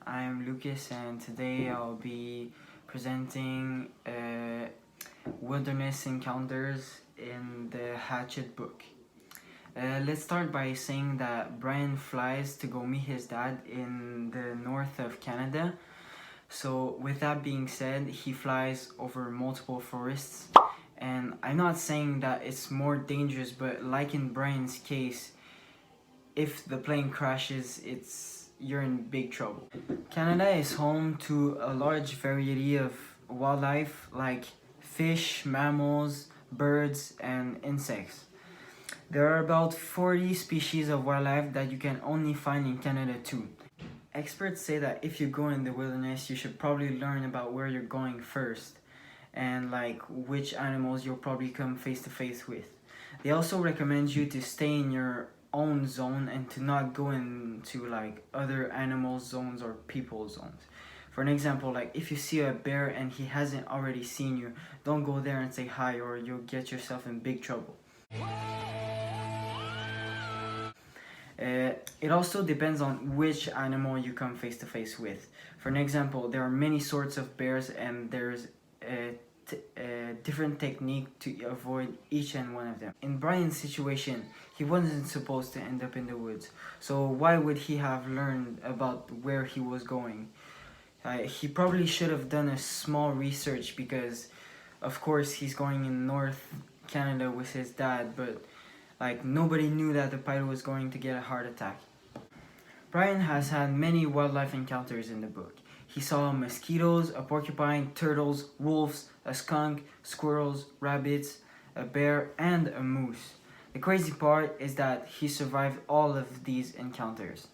I'm Lucas and today I'll be presenting wilderness encounters in the Hatchet book. Let's start by saying that Brian flies to go meet his dad in the north of Canada. So with that being said, he flies over multiple forests, and I'm not saying that it's more dangerous, but like in Brian's case, if the plane crashes, you're in big trouble. Canada is home to a large variety of wildlife like fish, mammals, birds, and insects. There are about 40 species of wildlife that you can only find in Canada too. Experts say that if you go in the wilderness, you should probably learn about where you're going first and like which animals you'll probably come face to face with. They also recommend you to stay in your own zone and to not go into like other animal zones or people zones. For an example, like if you see a bear and he hasn't already seen you, don't go there and say hi or you'll get yourself in big trouble. It also depends on which animal you come face to face with. For an example, there are many sorts of bears and there's a different technique to avoid each and one of them. In Brian's situation, he wasn't supposed to end up in the woods, so why would he have learned about where he was going? He probably should have done a small research because of course he's going in North Canada with his dad, but like nobody knew that the pilot was going to get a heart attack. Brian has had many wildlife encounters in the book. He saw mosquitoes, a porcupine, turtles, wolves, a skunk, squirrels, rabbits, a bear, and a moose. The crazy part is that he survived all of these encounters.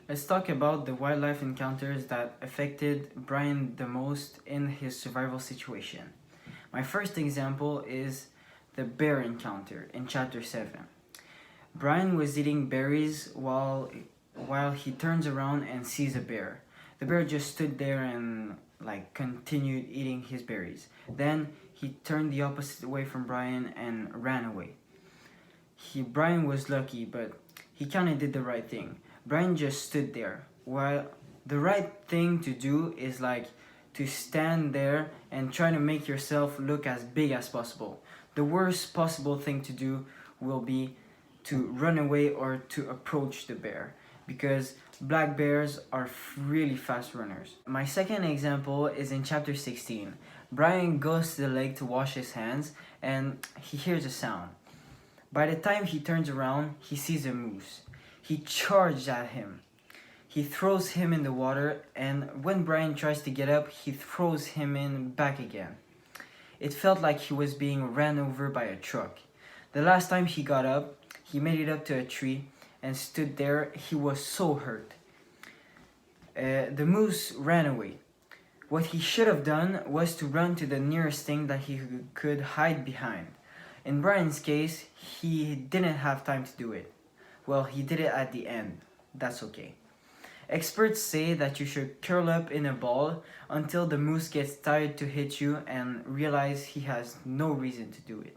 Let's talk about the wildlife encounters that affected Brian the most in his survival situation. My first example is the bear encounter in chapter 7. Brian was eating berries while he turns around and sees a bear. The bear just stood there and continued eating his berries. Then he turned the opposite way from Brian and ran away. Brian was lucky, but he kind of did the right thing. Brian just stood there. While the right thing to do is to stand there and try to make yourself look as big as possible. The worst possible thing to do will be to run away or to approach the bear, because black bears are really fast runners. My second example is in chapter 16. Brian goes to the lake to wash his hands and he hears a sound. By the time he turns around, he sees a moose. He charges at him. He throws him in the water, and when Brian tries to get up, he throws him in back again. It felt like he was being ran over by a truck. The last time he got up, he made it up to a tree and stood there. He was so hurt. The moose ran away. What he should have done was to run to the nearest thing that he could hide behind. In Brian's case, he didn't have time to do it. Well, he did it at the end. That's okay. Experts say that you should curl up in a ball until the moose gets tired to hit you and realize he has no reason to do it.